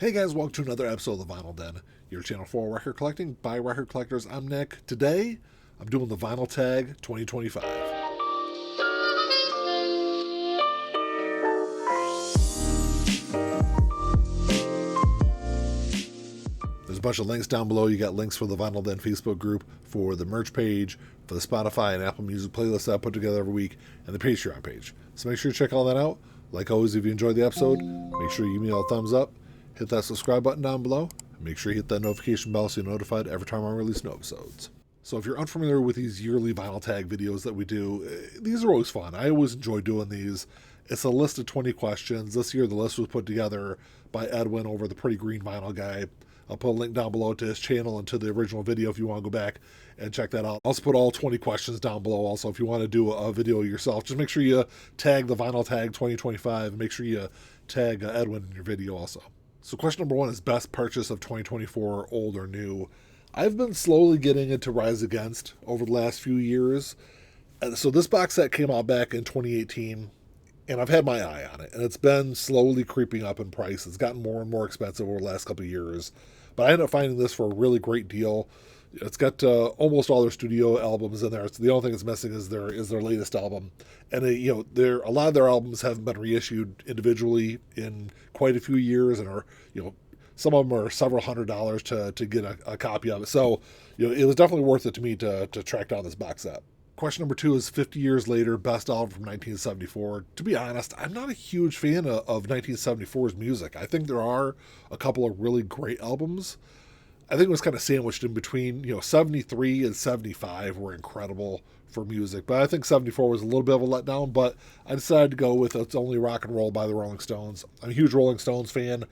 Hey guys, welcome to another episode of the Vinyl Den, your channel for record collecting by record collectors. I'm Nick. Today, I'm doing the Vinyl Tag 2025. There's a bunch of links down below. You got links for the Vinyl Den Facebook group, for the merch page, for the Spotify and Apple Music playlist that I put together every week, and the Patreon page. So make sure you check all that out. Like always, if you enjoyed the episode, make sure you give me a thumbs up. Hit that subscribe button down below. Make sure you hit that notification bell so you're notified every time I release new episodes. So if you're unfamiliar with these yearly vinyl tag videos that we do, these are always fun. I always enjoy doing these. It's a list of 20 questions. This year the list was put together by Edwin over the Pretty Green Vinyl Guy. I'll put a link down below to his channel and to the original video if you want to go back and check that out. I'll also put all 20 questions down below also if you want to do a video yourself. Just make sure you tag the Vinyl Tag 2025 and make sure you tag Edwin in your video also. So question number one is best purchase of 2024, old or new. I've been slowly getting into Rise Against over the last few years. So this box set came out back in 2018, and I've had my eye on it. And it's been slowly creeping up in price. It's gotten more and more expensive over the last couple of years. But I ended up finding this for a really great deal. It's got almost all their studio albums in there. So the only thing that's missing is their latest album, and a lot of their albums haven't been reissued individually in quite a few years, and are some of them are several $100s to get a copy of it. So it was definitely worth it to me to track down this box set. Question number two is 50 years later, best album from 1974. To be honest, I'm not a huge fan of 1974's music. I think there are a couple of really great albums. I think it was kind of sandwiched in between, 73 and 75 were incredible for music, but I think 74 was a little bit of a letdown, but I decided to go with It's Only Rock and Roll by the Rolling Stones. I'm a huge Rolling Stones fan,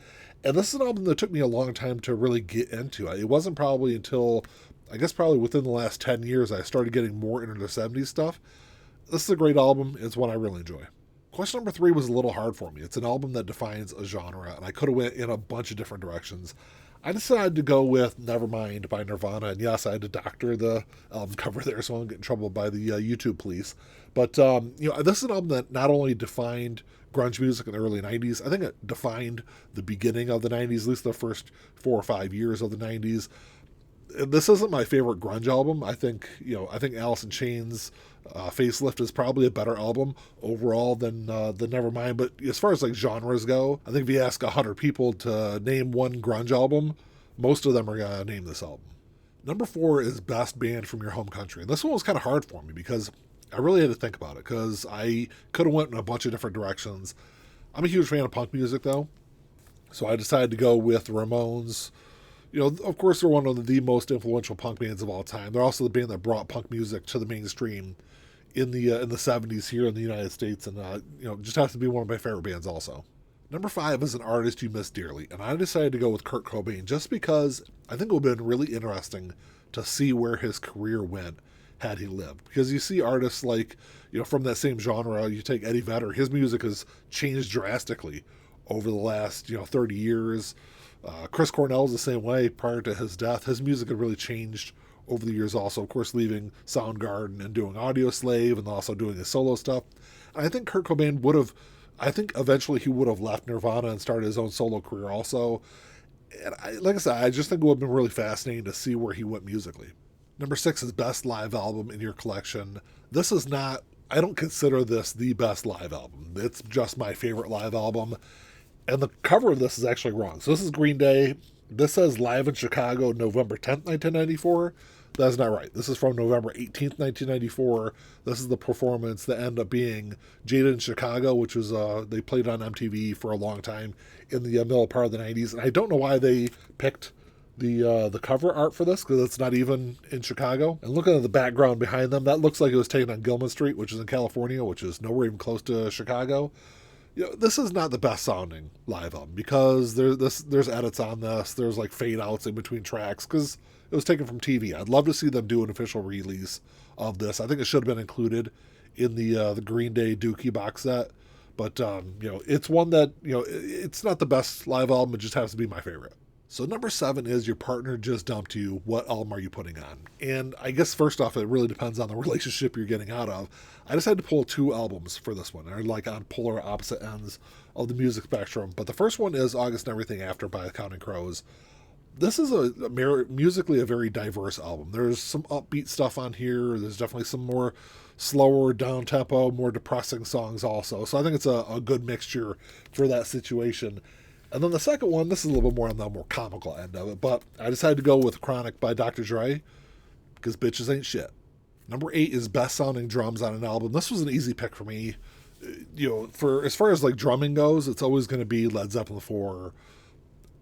and this is an album that took me a long time to really get into. It wasn't probably until, I guess probably within the last 10 years, I started getting more into the 70s stuff. This is a great album. It's one I really enjoy. Question number three was a little hard for me. It's an album that defines a genre, and I could have went in a bunch of different directions. I decided to go with Nevermind by Nirvana, and yes, I had to doctor the album cover there, so I won't get in trouble by the YouTube police. But this is an album that not only defined grunge music in the early '90s, I think it defined the beginning of the '90s, at least the first 4 or 5 years of the '90s. This isn't my favorite grunge album. I think Alice in Chains' Facelift is probably a better album overall than Nevermind. But as far as like genres go, I think if you ask 100 people to name one grunge album, most of them are gonna name this album. Number four is best band from your home country. And this one was kind of hard for me because I really had to think about it because I could have went in a bunch of different directions. I'm a huge fan of punk music though, so I decided to go with Ramones. Of course, they're one of the most influential punk bands of all time. They're also the band that brought punk music to the mainstream in the '70s here in the United States, and just has to be one of my favorite bands also. Number five is an artist you miss dearly, and I decided to go with Kurt Cobain just because I think it would have been really interesting to see where his career went had he lived. Because you see artists like, from that same genre, you take Eddie Vedder, his music has changed drastically over the last 30 years. Chris Cornell is the same way. Prior to his death, his music had really changed over the years also, of course, leaving Soundgarden and doing Audio Slave and also doing his solo stuff. And I think Kurt Cobain eventually he would have left Nirvana and started his own solo career also. And like I said, I just think it would have been really fascinating to see where he went musically. Number six is best live album in your collection. I don't consider this the best live album. It's just my favorite live album. And the cover of this is actually wrong. So this is Green Day. This says live in Chicago, November 10th, 1994. That's not right. This is from November 18th, 1994. This is the performance that ended up being Jada in Chicago, which was, they played on MTV for a long time in the middle part of the 90s. And I don't know why they picked the cover art for this, because it's not even in Chicago. And looking at the background behind them, that looks like it was taken on Gilman Street, which is in California, which is nowhere even close to Chicago. This is not the best sounding live album because there's edits on this. There's like fade outs in between tracks because it was taken from TV. I'd love to see them do an official release of this. I think it should have been included in the Green Day Dookie box set. But it's one that it's not the best live album. It just has to be my favorite. So number seven is your partner just dumped you. What album are you putting on? And I guess first off, it really depends on the relationship you're getting out of. I decided to pull two albums for this one. They're like on polar opposite ends of the music spectrum. But the first one is August and Everything After by Counting Crows. This is musically a very diverse album. There's some upbeat stuff on here. There's definitely some more slower, down-tempo, more depressing songs also. So I think it's a good mixture for that situation. And then the second one, this is a little bit more on the more comical end of it, but I decided to go with Chronic by Dr. Dre, because bitches ain't shit. Number 8 is Best Sounding Drums on an Album. This was an easy pick for me. For as far as like drumming goes, it's always going to be Led Zeppelin 4.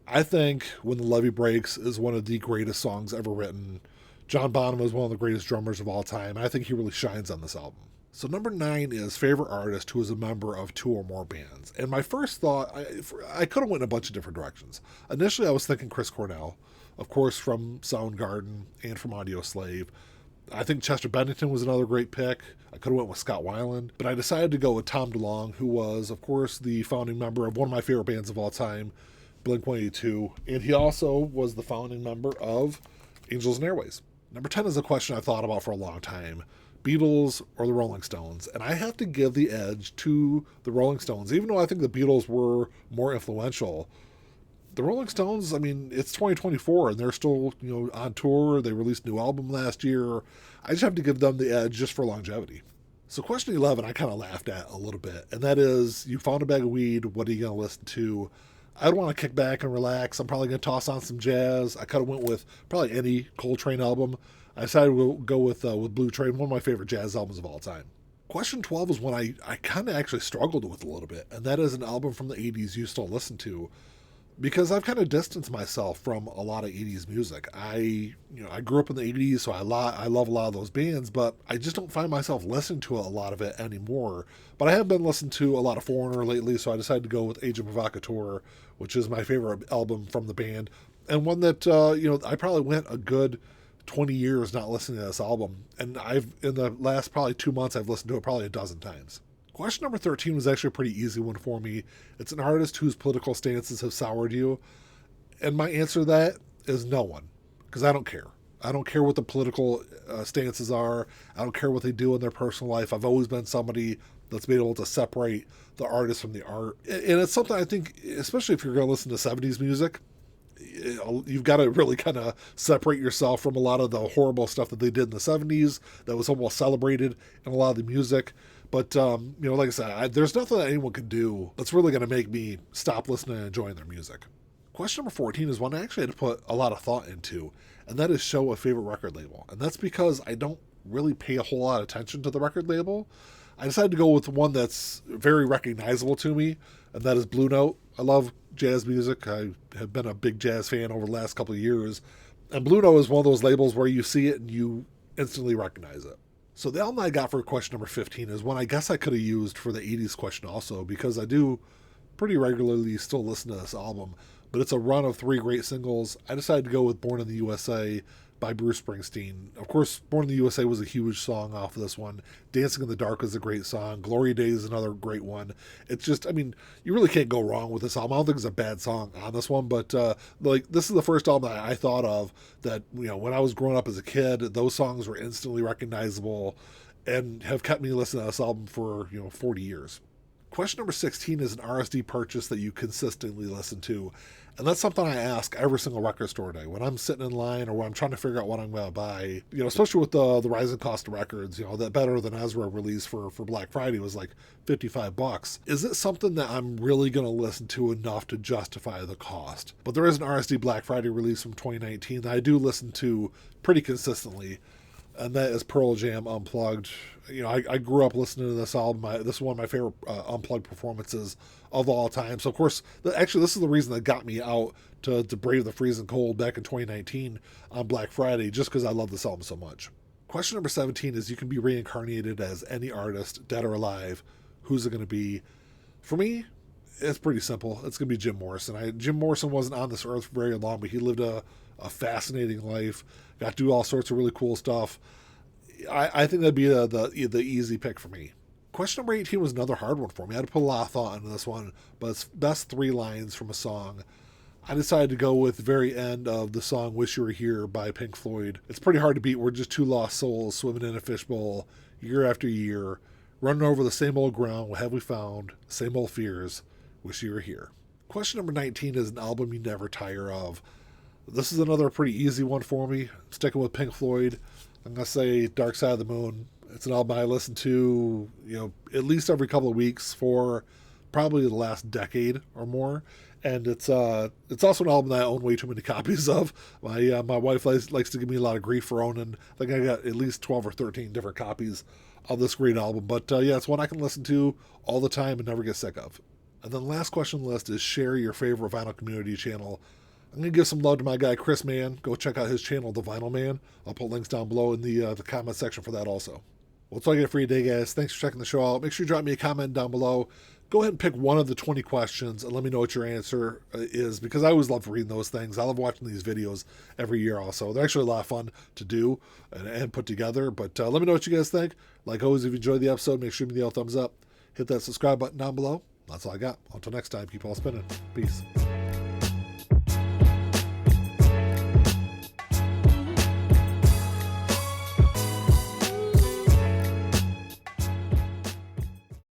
I think When the Levee Breaks is one of the greatest songs ever written. John Bonham is one of the greatest drummers of all time. I think he really shines on this album. So number 9 is Favorite Artist who is a member of 2 or more bands. And my first thought, I could have went in a bunch of different directions. Initially, I was thinking Chris Cornell, of course, from Soundgarden and from Audioslave. I think Chester Bennington was another great pick. I could have went with Scott Weiland, but I decided to go with Tom DeLonge, who was, of course, the founding member of one of my favorite bands of all time, Blink-182, and he also was the founding member of Angels and Airways. Number 10 is a question I've thought about for a long time. Beatles or the Rolling Stones? And I have to give the edge to the Rolling Stones. Even though I think the Beatles were more influential, the Rolling Stones, I mean, it's 2024 and they're still, on tour. They released a new album last year. I just have to give them the edge just for longevity. So question 11, I kind of laughed at a little bit, and that is, you found a bag of weed, what are you going to listen to? I don't want to kick back and relax. I'm probably going to toss on some jazz. I kind of went with probably any Coltrane album. I decided to go with Blue Train, one of my favorite jazz albums of all time. Question 12 is one I kind of actually struggled with a little bit, and that is an album from the 80s you still listen to, because I've kind of distanced myself from a lot of 80s music. I grew up in the 80s, so I love a lot of those bands, but I just don't find myself listening to a lot of it anymore. But I have been listening to a lot of Foreigner lately, so I decided to go with Age of Provocateur, which is my favorite album from the band, and one that, I probably went a good 20 years not listening to this album, and in the last probably 2 months, I've listened to it probably a dozen times. Question number 13 was actually a pretty easy one for me. It's an artist whose political stances have soured you. And my answer to that is no one, because I don't care. I don't care what the political stances are. I don't care what they do in their personal life. I've always been somebody that's been able to separate the artist from the art. And it's something I think, especially if you're going to listen to 70s music, you've got to really kind of separate yourself from a lot of the horrible stuff that they did in the 70s that was almost celebrated in a lot of the music. But, like I said, there's nothing that anyone can do that's really going to make me stop listening and enjoying their music. Question number 14 is one I actually had to put a lot of thought into, and that is show a favorite record label. And that's because I don't really pay a whole lot of attention to the record label. I decided to go with one that's very recognizable to me, and that is Blue Note. I love jazz music. I have been a big jazz fan over the last couple of years. And Blue Note is one of those labels where you see it and you instantly recognize it. So the album I got for question number 15 is one I guess I could have used for the 80s question also, because I do pretty regularly still listen to this album, but it's a run of 3 great singles. I decided to go with Born in the USA by Bruce Springsteen. Of course, Born in the USA was a huge song off of this one. Dancing in the Dark is a great song. Glory Days is another great one. It's just, you really can't go wrong with this album. I don't think it's a bad song on this one, but this is the first album that I thought of that, when I was growing up as a kid, those songs were instantly recognizable and have kept me listening to this album for, 40 years. Question number 16 is an RSD purchase that you consistently listen to. And that's something I ask every single record store day. When I'm sitting in line or when I'm trying to figure out what I'm going to buy, especially with the rising cost of records, that Better Than Ezra release for Black Friday was like $55. Is it something that I'm really going to listen to enough to justify the cost? But there is an RSD Black Friday release from 2019 that I do listen to pretty consistently, and that is Pearl Jam Unplugged. I grew up listening to this album. This is one of my favorite Unplugged performances of all time. So, of course, this is the reason that got me out to brave the freezing cold back in 2019 on Black Friday, just because I love this album so much. Question number 17 is, you can be reincarnated as any artist, dead or alive. Who's it going to be? For me, it's pretty simple. It's going to be Jim Morrison. Jim Morrison wasn't on this earth for very long, but he lived a fascinating life. Got to do all sorts of really cool stuff. I think that'd be the easy pick for me. Question number 18 was another hard one for me. I had to put a lot of thought into this one, but it's best 3 lines from a song. I decided to go with the very end of the song Wish You Were Here by Pink Floyd. It's pretty hard to beat. We're just 2 lost souls swimming in a fishbowl year after year, running over the same old ground. What have we found? Same old fears. Wish You Were Here. Question number 19 is an album you never tire of. This is another pretty easy one for me. Sticking with Pink Floyd, I'm going to say Dark Side of the Moon. It's an album I listen to, at least every couple of weeks for probably the last decade or more. And it's also an album that I own way too many copies of. My wife likes to give me a lot of grief for owning. I think I got at least 12 or 13 different copies of this great album. But yeah, it's one I can listen to all the time and never get sick of. And then the last question on the list is share your favorite vinyl community channel. I'm going to give some love to my guy, Chris Mann. Go check out his channel, The Vinyl Man. I'll put links down below in the comment section for that also. Well, that's all I got for you today, guys. Thanks for checking the show out. Make sure you drop me a comment down below. Go ahead and pick one of the 20 questions and let me know what your answer is, because I always love reading those things. I love watching these videos every year also. They're actually a lot of fun to do and put together. But let me know what you guys think. Like always, if you enjoyed the episode, make sure you give me the thumbs up. Hit that subscribe button down below. That's all I got. Until next time, keep all spinning. Peace.